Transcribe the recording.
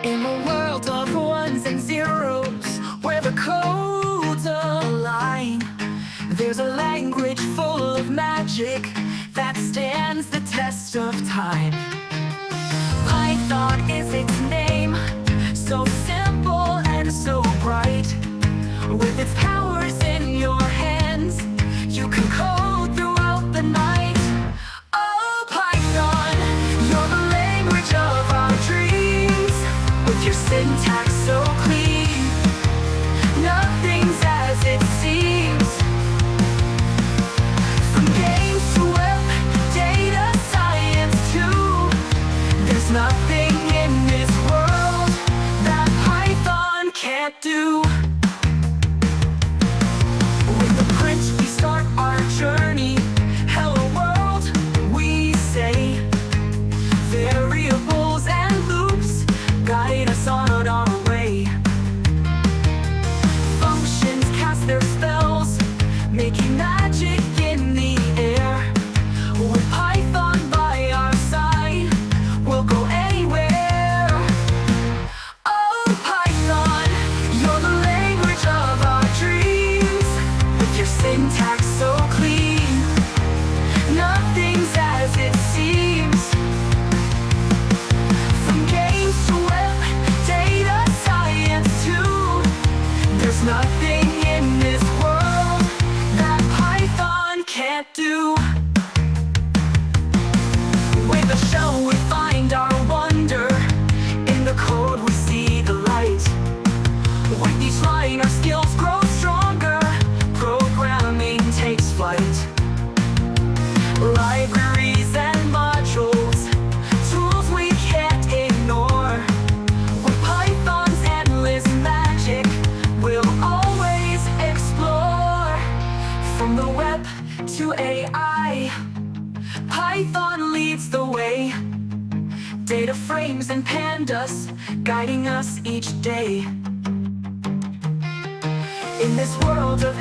In a world of ones and zeros, where the codes align, there's a language full of magic that stands the test of time. Python is its name, so simple and so bright. With its powers in your hands, you can code throughout the night. Oh, Python, you're the language of our dreams. With your syntax so clean, nothing's as it seems. From games to web, data science too, there's nothing in this world that Python can't do. With the print we start our journey. Hello world, we say. Variables and loops guide us on our way. Functions cast their spells, making magic in the air. With Python by our side, we'll go anywhere. Oh, Python, you're the language of our dreams. With your syntax so clean, nothing's as it seems. From games to web, data science too, there's nothing in this world that Python can't do. With a shell we find our wonder, in the code we see the light. With each line our skills grow stronger, programming takes flight. Libraries and modules, tools we can't ignore. With Python's endless magic, we'll always explore. From the web to AI, Python leads the way. Data frames and pandas guiding us each day. In this world of